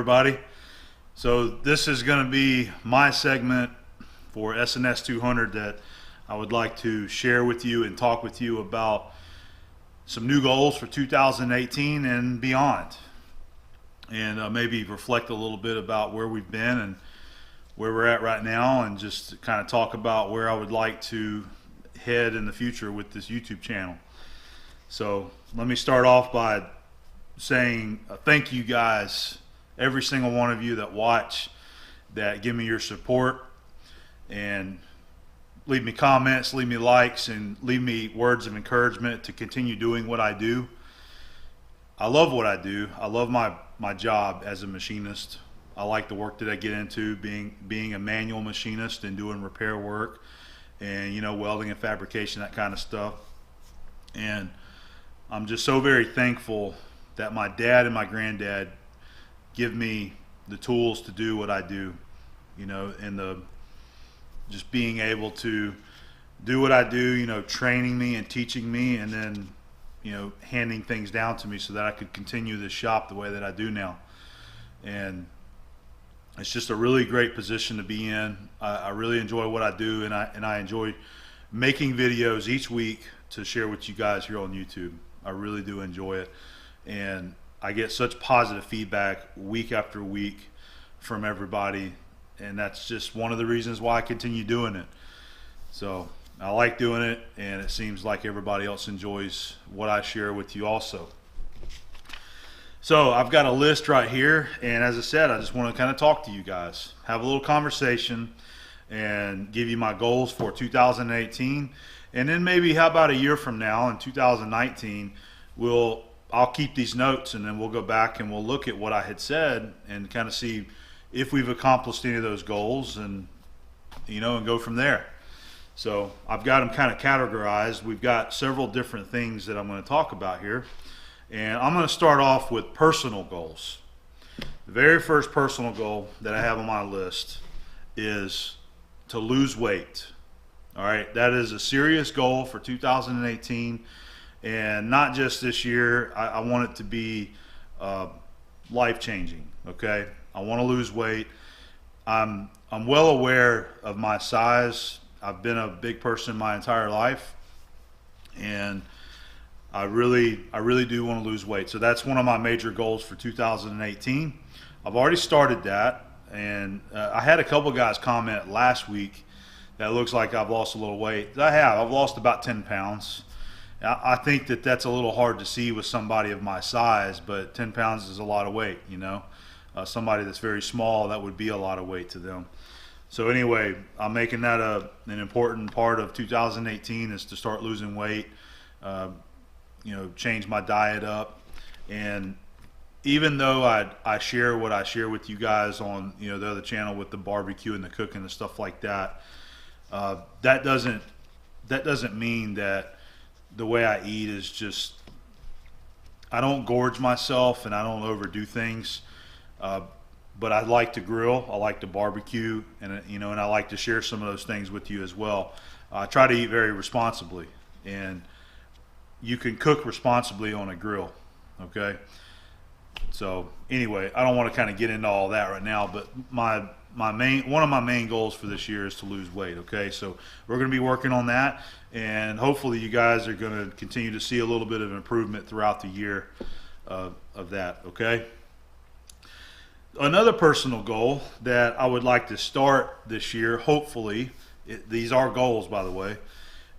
everybody. So this is going to be my segment for SNS 200 that I would like to share with you and talk with you about some new goals for 2018 and beyond, and maybe reflect a little bit about where we've been and where we're at right now, and just kind of talk about where I would like to head in the future with this YouTube channel. So let me start off by saying thank you guys, every single one of you that watch, that give me your support and leave me comments, leave me likes, and leave me words of encouragement to continue doing what I do. I love what I do. I love my job as a machinist. I like the work that I get into, being a manual machinist and doing repair work and, you know, welding and fabrication, that kind of stuff. And I'm just so very thankful that my dad and my granddad give me the tools to do what I do, you know, and just being able to do what I do, you know, training me and teaching me, and then, you know, handing things down to me so that I could continue this shop the way that I do now. And it's just a really great position to be in. I really enjoy what I do, and I enjoy making videos each week to share with you guys here on YouTube. I really do enjoy it, and I get such positive feedback week after week from everybody, and that's just one of the reasons why I continue doing it. So I like doing it, and it seems like everybody else enjoys what I share with you also. So I've got a list right here, and as I said, I just want to kind of talk to you guys, have a little conversation, and give you my goals for 2018. And then maybe, how about a year from now in 2019, I'll keep these notes, and then we'll go back and we'll look at what I had said and kind of see if we've accomplished any of those goals, and, you know, and go from there. So I've got them kind of categorized. We've got several different things that I'm going to talk about here. And I'm going to start off with personal goals. The very first personal goal that I have on my list is to lose weight. All right, that is a serious goal for 2018, and not just this year. I want it to be life-changing. Okay, I want to lose weight. I'm well aware of my size. I've been a big person my entire life, and I really do want to lose weight. So that's one of my major goals for 2018. I've already started that, and I had a couple guys comment last week that looks like I've lost a little weight. I've lost about 10 pounds. I think that that's a little hard to see with somebody of my size, but 10 pounds is a lot of weight, you know. Somebody that's very small, that would be a lot of weight to them. So anyway, I'm making that an important part of 2018, is to start losing weight, you know, change my diet up. And even though I share what I share with you guys on, you know, the other channel with the barbecue and the cooking and stuff like that, that doesn't mean that the way I eat is just, I don't gorge myself and I don't overdo things, but I like to grill, I like to barbecue, and, you know, and I like to share some of those things with you as well. I try to eat very responsibly, and you can cook responsibly on a grill. Okay, so anyway, I don't want to kind of get into all that right now, but one of my main goals for this year is to lose weight. Okay, so we're going to be working on that, and hopefully you guys are going to continue to see a little bit of improvement throughout the year of that. Okay, another personal goal that I would like to start this year, hopefully, these are goals, by the way,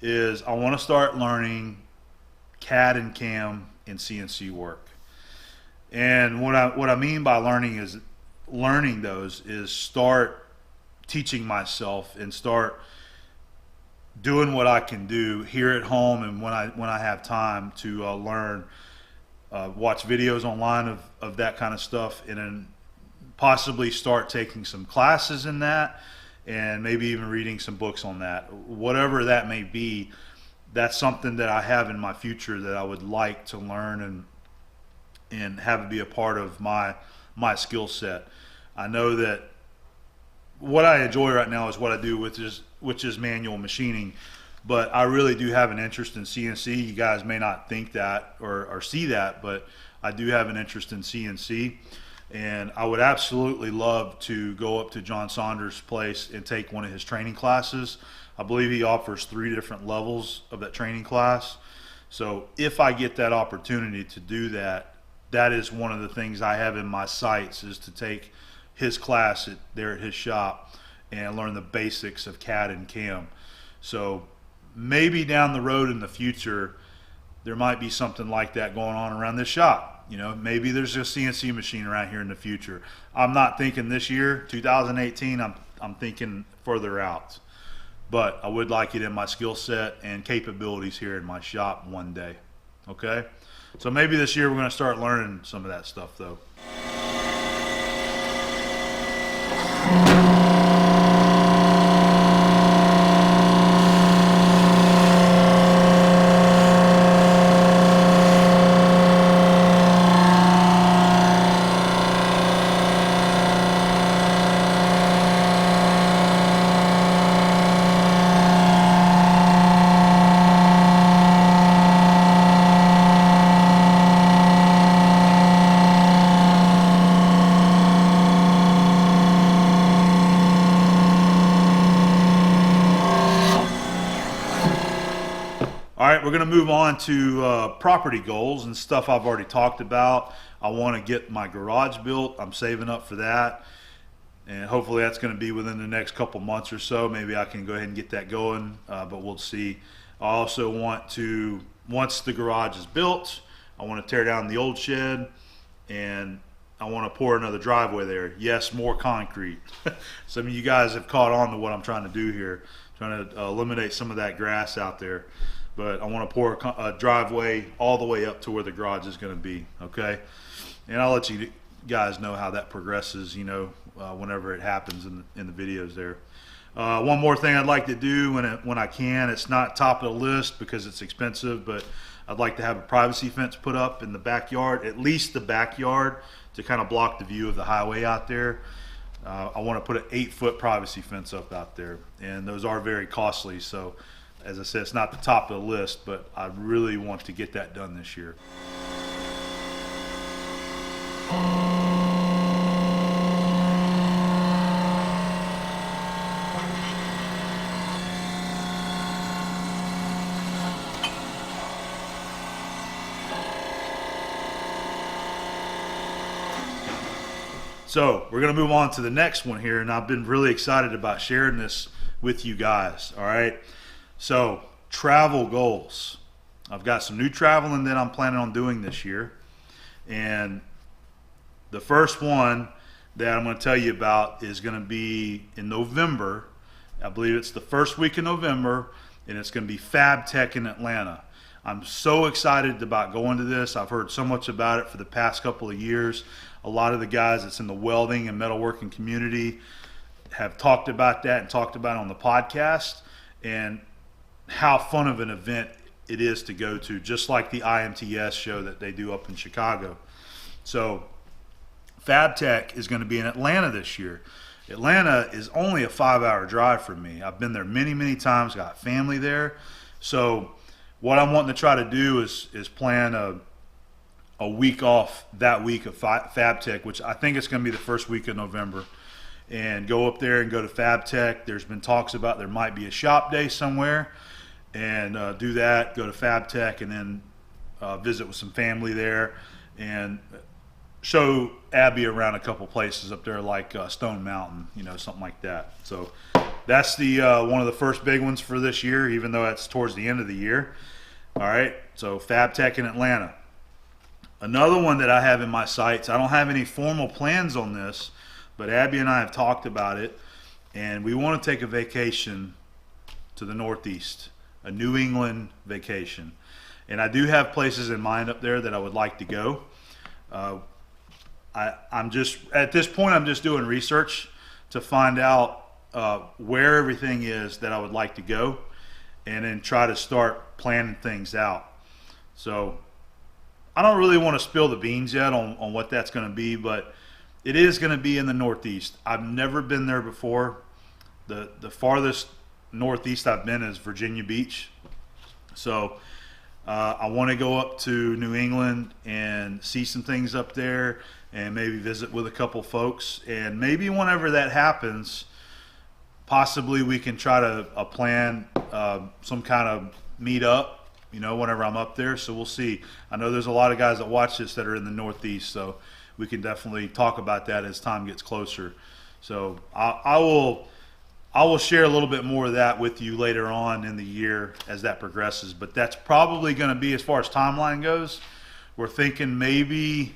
is I want to start learning CAD and CAM and CNC work. And what I mean by learning those is start teaching myself and start doing what I can do here at home, and when I have time to learn, watch videos online of that kind of stuff, and then possibly start taking some classes in that, and maybe even reading some books on that. Whatever that may be, that's something that I have in my future that I would like to learn and have it be a part of my skill set. I know that what I enjoy right now is what I do, which is manual machining, but I really do have an interest in CNC. You guys may not think that or see that, but I do have an interest in CNC. And I would absolutely love to go up to John Saunders' place and take one of his training classes. I believe he offers 3 different levels of that training class. So if I get that opportunity to do that, that is one of the things I have in my sights, is to take his class there at his shop and learn the basics of CAD and CAM. So maybe down the road in the future, there might be something like that going on around this shop. You know, maybe there's a CNC machine around here in the future. I'm not thinking this year, 2018. I'm thinking further out. But I would like it in my skill set and capabilities here in my shop one day. Okay? So maybe this year we're going to start learning some of that stuff, though. All right, we're going to move on to property goals and stuff I've already talked about. I want to get my garage built. I'm saving up for that, and hopefully that's going to be within the next couple months or so. Maybe I can go ahead and get that going, but we'll see. I also want to, once the garage is built, I want to tear down the old shed, and I want to pour another driveway there. Yes, more concrete. Some of you guys have caught on to what I'm trying to do here, trying to eliminate some of that grass out there. But I want to pour a driveway all the way up to where the garage is going to be, okay? And I'll let you guys know how that progresses, you know, whenever it happens in the videos there. One more thing I'd like to do when I can. It's not top of the list because it's expensive, but I'd like to have a privacy fence put up in the backyard, at least the backyard, to kind of block the view of the highway out there. I want to put an 8-foot privacy fence up out there, and those are very costly. So, as I said, it's not the top of the list, but I really want to get that done this year. So we're going to move on to the next one here, and I've been really excited about sharing this with you guys. All right. So, travel goals. I've got some new traveling that I'm planning on doing this year. And the first one that I'm going to tell you about is going to be in November. I believe it's the first week in November, and it's going to be Fab Tech in Atlanta. I'm so excited about going to this. I've heard so much about it for the past couple of years. A lot of the guys that's in the welding and metalworking community have talked about that and talked about it on the podcast. And how fun of an event it is to go to, just like the IMTS show that they do up in Chicago. So Fab Tech is going to be in Atlanta this year. Atlanta is only a 5-hour drive from me. I've been there many, many times, got family there. So what I'm wanting to try to do is plan a week off that week of Fab Tech, which I think it's going to be the first week of November, and go up there and go to Fab Tech. There's been talks about there might be a shop day somewhere, and do that, go to Fab Tech, and then visit with some family there, and show Abby around a couple places up there like Stone Mountain, you know, something like that. So that's the one of the first big ones for this year, even though that's towards the end of the year. All right, so Fab Tech in Atlanta. Another one that I have in my sights, I don't have any formal plans on this, but Abby and I have talked about it, and we want to take a vacation to the Northeast, a New England vacation. And I do have places in mind up there that I would like to go. I'm just, at this point, I'm just doing research to find out where everything is that I would like to go, and then try to start planning things out. So I don't really want to spill the beans yet on what that's going to be, but it is going to be in the Northeast. I've never been there before. The farthest Northeast I've been is Virginia Beach. So I want to go up to New England and see some things up there, and maybe visit with a couple folks. And maybe whenever that happens, possibly we can try to plan some kind of meet up, whenever I'm up there. So we'll see. I know there's a lot of guys that watch this that are in the Northeast, so we can definitely talk about that as time gets closer. So I will share a little bit more of that with you later on in the year as that progresses. But that's probably going to be, as far as timeline goes, we're thinking maybe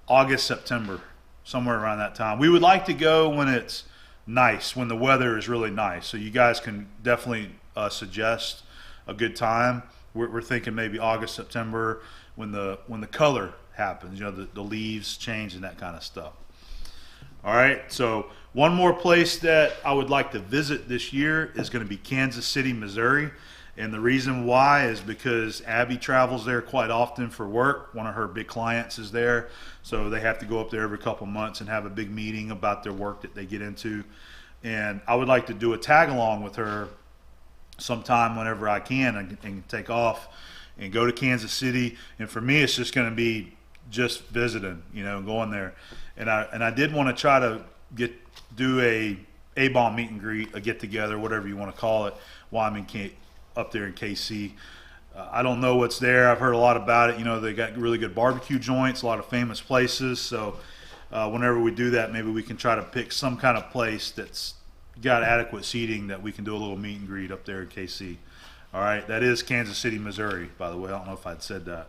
August, September, somewhere around that time. We would like to go when it's nice, when the weather is really nice. So you guys can definitely suggest a good time. We're thinking maybe August, September, when the color happens, the leaves change and that kind of stuff. All right, so one more place that I would like to visit this year is going to be Kansas City, Missouri. And the reason why is because Abby travels there quite often for work. One of her big clients is there. So they have to go up there every couple months and have a big meeting about their work that they get into. And I would like to do a tag along with her sometime whenever I can and take off and go to Kansas City. And for me, it's just going to be just visiting, going there. And I did want to try to do a A-bomb meet and greet, a get together, whatever you want to call it, while I'm up there in KC. I don't know what's there. I've heard a lot about it. They got really good barbecue joints, a lot of famous places. So whenever we do that, maybe we can try to pick some kind of place that's got adequate seating that we can do a little meet and greet up there in KC. All right, that is Kansas City, Missouri, by the way. I don't know if I'd said that.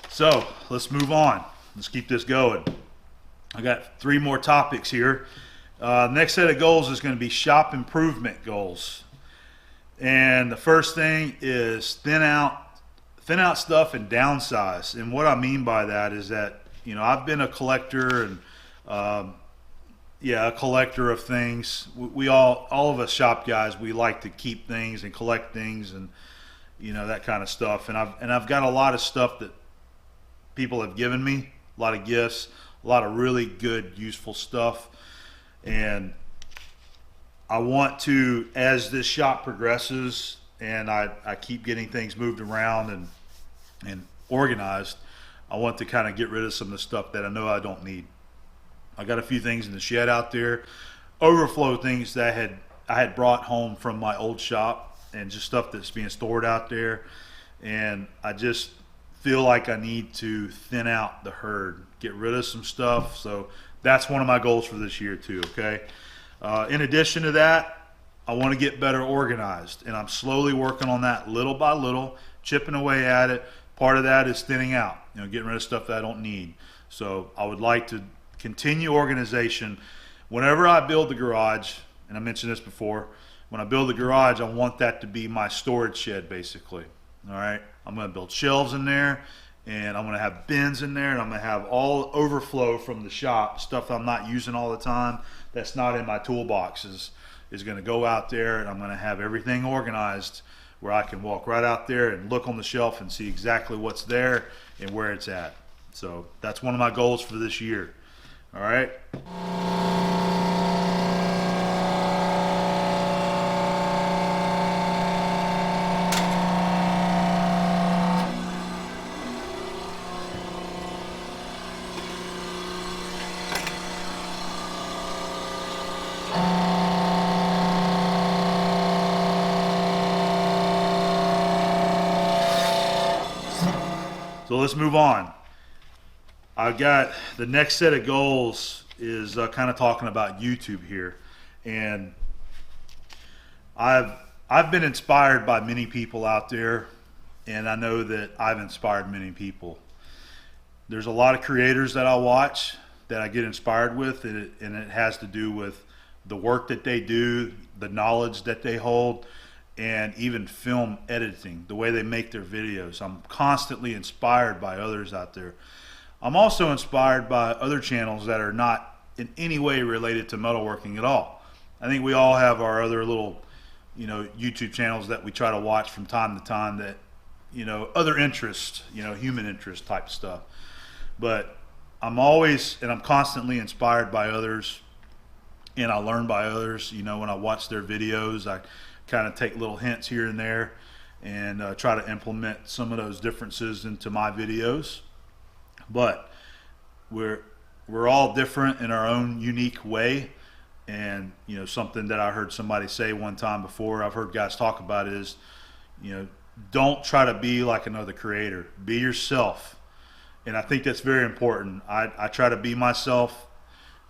So let's move on. Let's keep this going. I got 3 more topics here. Next set of goals is going to be shop improvement goals. And the first thing is thin out stuff and downsize. And what I mean by that is that, I've been a collector and a collector of things. We all of us shop guys, we like to keep things and collect things and that kind of stuff. And I've got a lot of stuff that people have given me, a lot of gifts, a lot of really good, useful stuff. And I want to, as this shop progresses and I keep getting things moved around and organized, I want to kind of get rid of some of the stuff that I know I don't need. I got a few things in the shed out there, overflow things that I had brought home from my old shop, and just stuff that's being stored out there. And I just feel like I need to thin out the herd, get rid of some stuff. So that's one of my goals for this year too, okay? In addition to that, I want to get better organized, and I'm slowly working on that little by little, chipping away at it. Part of that is thinning out, getting rid of stuff that I don't need. So I would like to continue organization. Whenever I build the garage, and I mentioned this before, when I build the garage, I want that to be my storage shed, basically. All right, I'm going to build shelves in there, and I'm going to have bins in there, and I'm going to have all overflow from the shop, stuff I'm not using all the time, that's not in my toolboxes, is going to go out there, and I'm going to have everything organized where I can walk right out there and look on the shelf and see exactly what's there and where it's at. So that's one of my goals for this year. All right. So let's move on. I've got the next set of goals is kind of talking about YouTube here, and I've been inspired by many people out there, and I know that I've inspired many people. There's a lot of creators that I watch that I get inspired with, and it has to do with the work that they do, the knowledge that they hold, and even film editing, the way they make their videos. I'm constantly inspired by others out there. I'm also inspired by other channels that are not in any way related to metalworking at all. I think we all have our other little, YouTube channels that we try to watch from time to time that, other interest, human interest type stuff. But I'm constantly inspired by others, and I learn by others. When I watch their videos, I kind of take little hints here and there, and try to implement some of those differences into my videos. But we're all different in our own unique way. And something that I heard somebody say one time before, I've heard guys talk about, is don't try to be like another creator. Be yourself. And I think that's very important. I try to be myself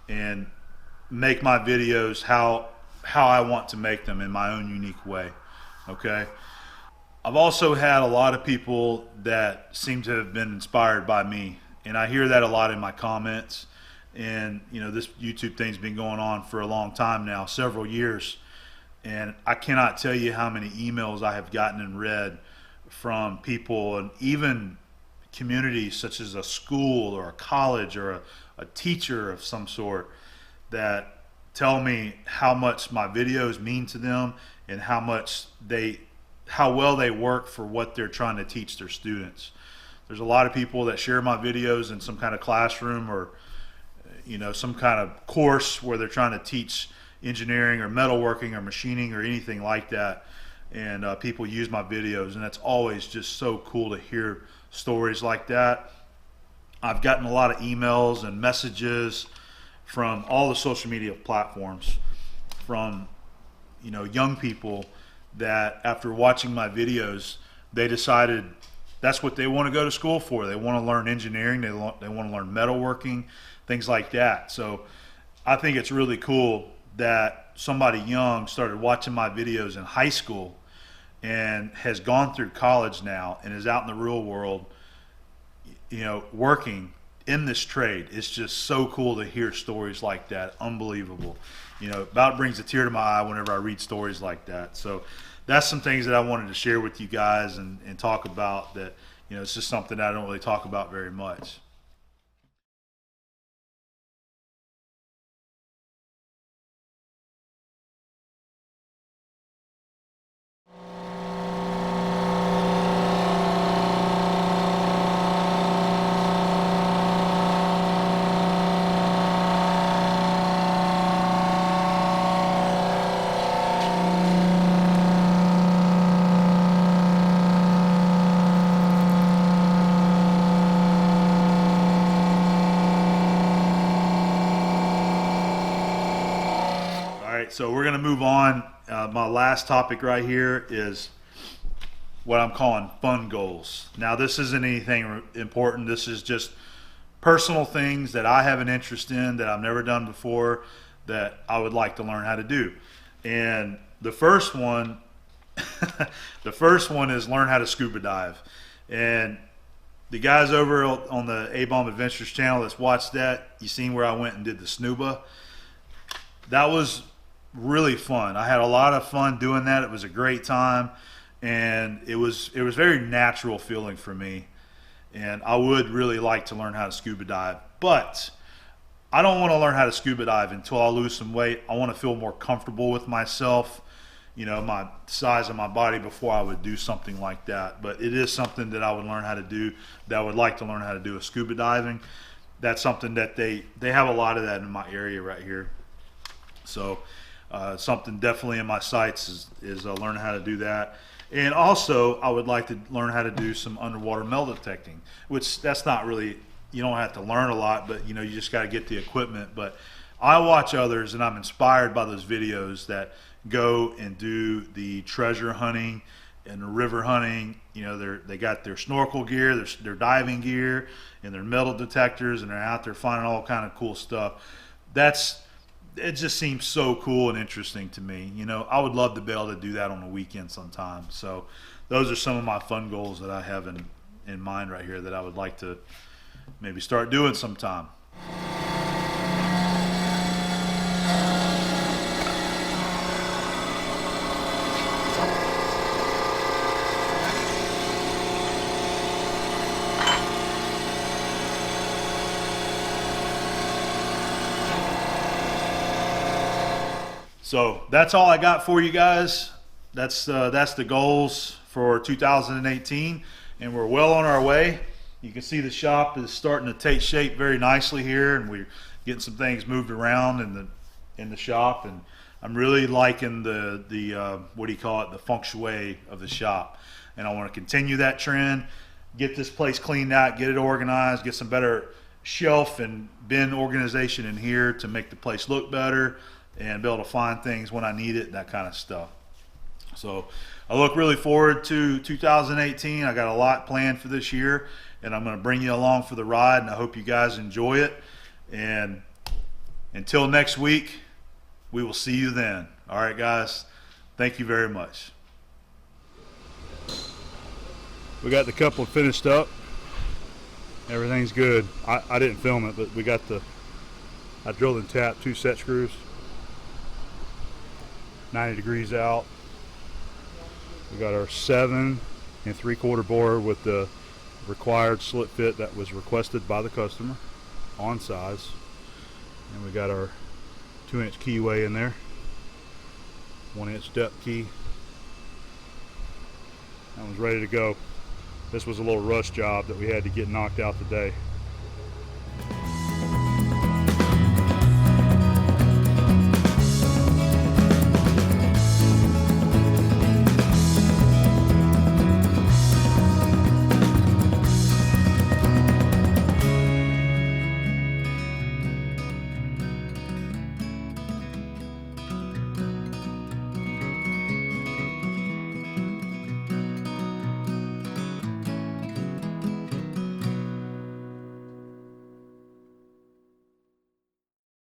and make my videos how I want to make them in my own unique way. Okay. I've also had a lot of people that seem to have been inspired by me, and I hear that a lot in my comments. And this YouTube thing's been going on for a long time now, several years, and I cannot tell you how many emails I have gotten and read from people, and even communities such as a school or a college or a teacher of some sort, that tell me how much my videos mean to them and how well they work for what they're trying to teach their students. There's a lot of people that share my videos in some kind of classroom or some kind of course where they're trying to teach engineering or metalworking or machining or anything like that, and people use my videos, and that's always just so cool to hear stories like that. I've gotten a lot of emails and messages from all the social media platforms from young people that after watching my videos, they decided that's what they want to go to school for. They want to learn engineering, they want to learn metalworking, things like that. So I think it's really cool that somebody young started watching my videos in high school and has gone through college now and is out in the real world, working in this trade. It's just so cool to hear stories like that. Unbelievable. About brings a tear to my eye whenever I read stories like that. So that's some things that I wanted to share with you guys and talk about that. It's just something that I don't really talk about very much. So we're going to move on. My last topic right here is what I'm calling fun goals. Now, this isn't anything important. This is just personal things that I have an interest in that I've never done before that I would like to learn how to do. And the first one, the first one is learn how to scuba dive. And the guys over on the A-Bomb Adventures channel that's watched that, you seen where I went and did the snuba. That was really fun. I had a lot of fun doing that. It was a great time, and it was very natural feeling for me. And I would really like to learn how to scuba dive, but I don't want to learn how to scuba dive until I lose some weight. I want to feel more comfortable with myself, my size of my body, before I would do something like that. But it is something that I would learn how to do, that I would like to learn how to do, is scuba diving. That's something that they have a lot of that in my area right here. So something definitely in my sights is learning how to do that. And also, I would like to learn how to do some underwater metal detecting, which that's not really, you don't have to learn a lot, but you just got to get the equipment. But I watch others, and I'm inspired by those videos that go and do the treasure hunting and the river hunting. They got their snorkel gear, their diving gear, and their metal detectors, and they're out there finding all kind of cool stuff. It just seems so cool and interesting to me. I would love to be able to do that on the weekend sometime. So those are some of my fun goals that I have in mind right here that I would like to maybe start doing sometime. So that's all I got for you guys. That's the goals for 2018, and we're well on our way. You can see the shop is starting to take shape very nicely here, and we're getting some things moved around in the shop, and I'm really liking the what do you call it, the feng shui of the shop, and I want to continue that trend, get this place cleaned out, get it organized, get some better shelf and bin organization in here to make the place look better and be able to find things when I need it, that kind of stuff. So I look really forward to 2018. I got a lot planned for this year, and I'm going to bring you along for the ride, and I hope you guys enjoy it. And until next week, we will see you then. All right, guys. Thank you very much. We got the couple finished up. Everything's good. I didn't film it, but we got I drilled and tapped 2 set screws. 90 degrees out. We got our 7 3/4 bore with the required slit fit that was requested by the customer on size. And we got our 2-inch keyway in there. 1-inch depth key. That one's ready to go. This was a little rush job that we had to get knocked out today.